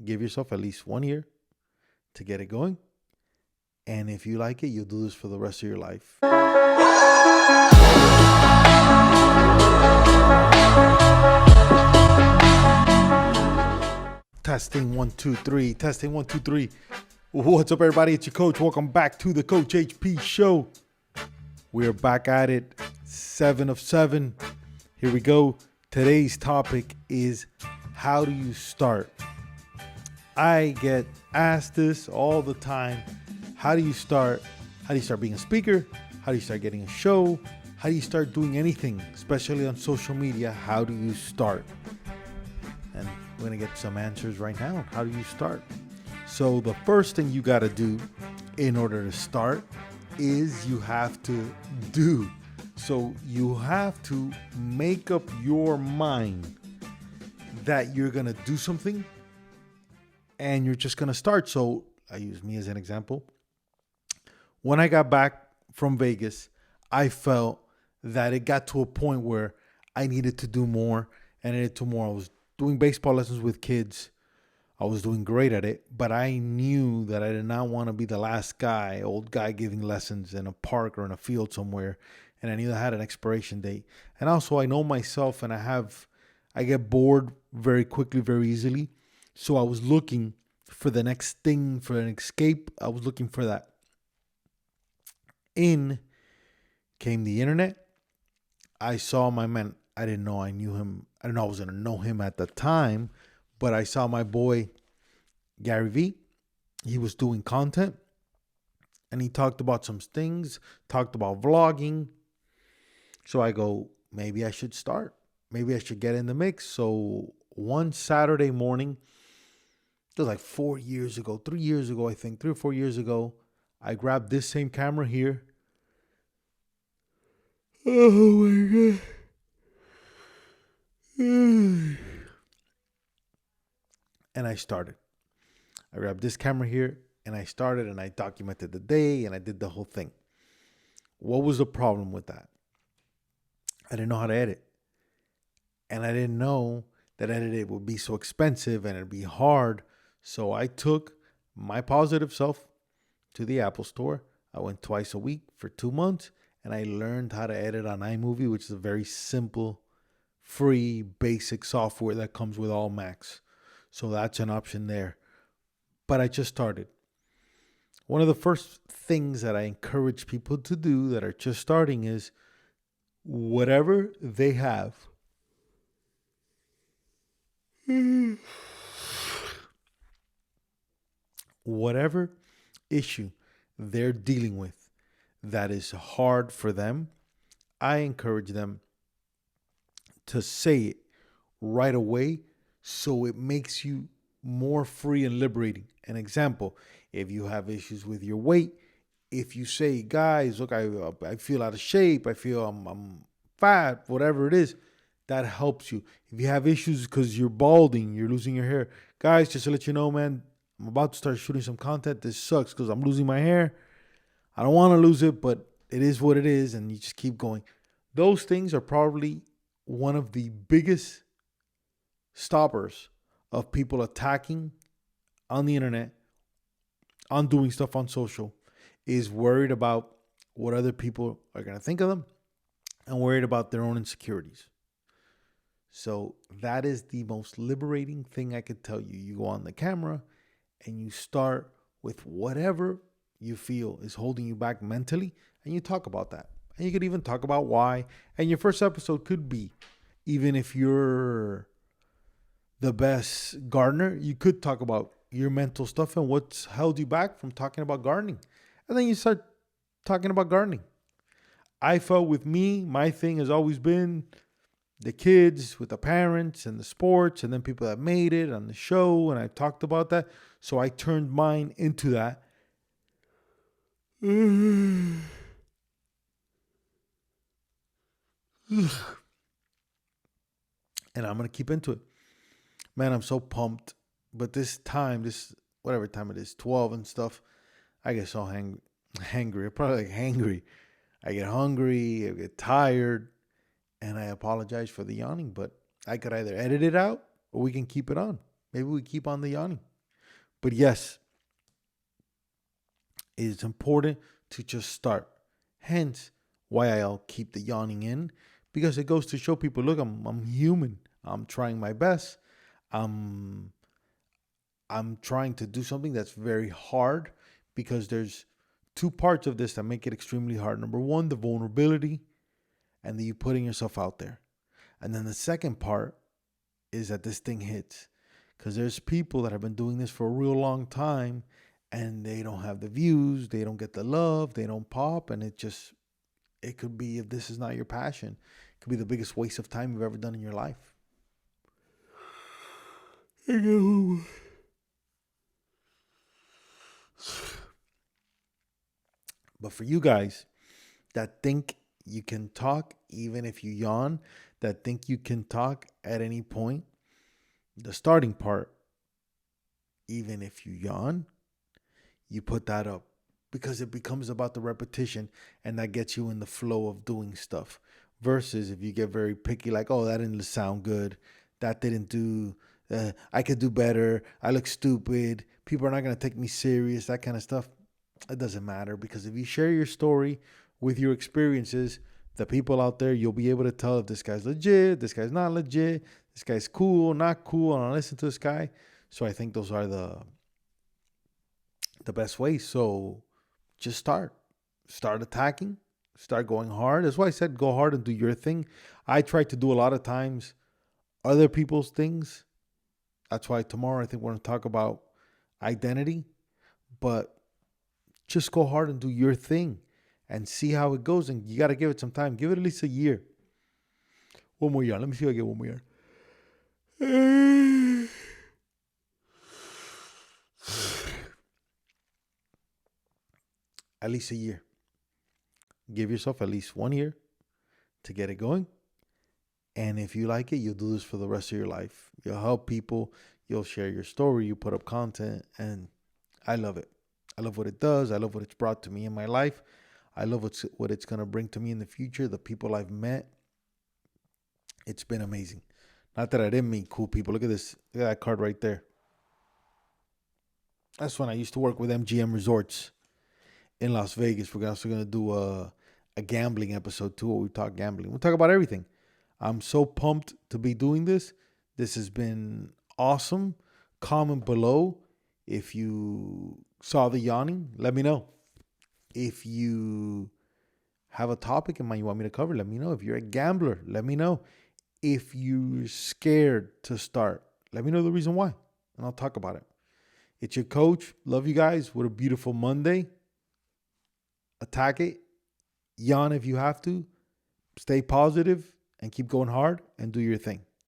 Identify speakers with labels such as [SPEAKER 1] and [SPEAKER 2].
[SPEAKER 1] Give yourself at least 1 year to get it going. And if you like it, you'll do this for the rest of your life. Testing 1 2 3. Testing 1 2 3. What's up, everybody? It's your coach. Welcome back to the Coach HP Show. We're back at it. 7 of 7. Here we go. Today's topic is how do you start? I get asked this all the time. How do you start? How do you start being a speaker? How do you start getting a show? How do you start doing anything, especially on social media? How do you start? And we're going to get some answers right now. How do you start? So the first thing you got to do in order to start is you have to do. So you have to make up your mind that you're going to do something and you're just going to start. So I use me as an example. When I got back from Vegas, I felt that it got to a point where I needed to do more and I needed to more. I was doing baseball lessons with kids. I was doing great at it, but I knew that I did not want to be the last guy, old guy giving lessons in a park or in a field somewhere. And I knew I had an expiration date. And also I know myself and I get bored very quickly, very easily. So I was looking for the next thing, for an escape. I was looking for that. In came the internet. I saw my man. I didn't know I knew him. I didn't know I was going to know him at the time. But I saw my boy, Gary Vee. He was doing content. And he talked about some things. Talked about vlogging. So I go, maybe I should start. Maybe I should get in the mix. So one Saturday morning, it was like 4 years ago, 3 years ago, I think, 3 or 4 years ago, I grabbed this same camera here. Oh my God. And I started. I grabbed this camera here and I started and I documented the day and I did the whole thing. What was the problem with that? I didn't know how to edit. And I didn't know that editing would be so expensive and it'd be hard. So I took my positive self to the Apple Store. I went twice a week for 2 months and I learned how to edit on iMovie, which is a very simple, free, basic software that comes with all Macs. So that's an option there. But I just started. One of the first things that I encourage people to do that are just starting is whatever they have, whatever issue they're dealing with that is hard for them, I encourage them to say it right away so it makes you more free and liberating. An example, if you have issues with your weight, if you say, guys, look, I feel out of shape, I feel I'm fat, whatever it is, that helps you. If you have issues because you're balding, you're losing your hair, guys, just to let you know, man, I'm about to start shooting some content. This sucks because I'm losing my hair. I don't want to lose it, but it is what it is, and you just keep going. Those things are probably one of the biggest stoppers of people attacking on the internet, on doing stuff on social, is worried about what other people are going to think of them and worried about their own insecurities. So that is the most liberating thing I could tell you. You go on the camera and you start with whatever you feel is holding you back mentally, and you talk about that. And you could even talk about why. And your first episode could be, even if you're the best gardener, you could talk about your mental stuff and what's held you back from talking about gardening. And then you start talking about gardening. I felt with me, my thing has always been the kids with the parents and the sports and then people that made it on the show. And I talked about that. So I turned mine into that. And I'm going to keep into it. Man, I'm so pumped. But this time, whatever time it is, 12 and stuff, I get so hangry. Probably like hangry. I get hungry, I get tired, and I apologize for the yawning, but I could either edit it out or we can keep it on. maybe we keep on the yawning. But yes, it's important to just start. Hence, why I'll keep the yawning in, because it goes to show people, look, I'm human. I'm trying my best. I'm I'm trying to do something that's very hard, because there's two parts of this that make it extremely hard. Number one, the vulnerability, and then you putting yourself out there. And then the second part is that this thing hits, because there's people that have been doing this for a real long time, and they don't have the views, they don't get the love, they don't pop, and it could be, if this is not your passion, it could be the biggest waste of time you've ever done in your life. But for you guys that think you can talk even if you yawn, that think you can talk at any point, the starting part, even if you yawn, you put that up, because it becomes about the repetition, and that gets you in the flow of doing stuff. Versus if you get very picky, like, oh, that didn't sound good, that didn't do, I could do better, I look stupid, people are not going to take me serious, that kind of stuff. It doesn't matter, because if you share your story with your experiences, the people out there, you'll be able to tell if this guy's legit, this guy's not legit, this guy's cool, not cool, I don't listen to this guy. So I think those are the best ways. So just start attacking, start going hard. That's why I said go hard and do your thing. I try to do a lot of times other people's things. That's why tomorrow I think we're going to talk about identity. But just go hard and do your thing and see how it goes. And you got to give it some time. Give it at least a year. One more year. Let me see if I get one more year. At least a year. Give yourself at least 1 year to get it going. And if you like it, you'll do this for the rest of your life. You'll help people. You'll share your story. You put up content. And I love it. I love what it does. I love what it's brought to me in my life. I love what it's going to bring to me in the future. The people I've met. It's been amazing. Not that I didn't meet cool people. Look at this. Look at that card right there. That's when I used to work with MGM Resorts in Las Vegas. We're also going to do a gambling episode too, where we talk gambling. We'll talk about everything. I'm so pumped to be doing this. This has been awesome. Comment below if you saw the yawning. Let me know. If you have a topic in mind you want me to cover, let me know. If you're a gambler, let me know. If you're scared to start, let me know the reason why, and I'll talk about it. It's your coach. Love you guys. What a beautiful Monday. Attack it. Yawn if you have to. Stay positive and keep going hard and do your thing.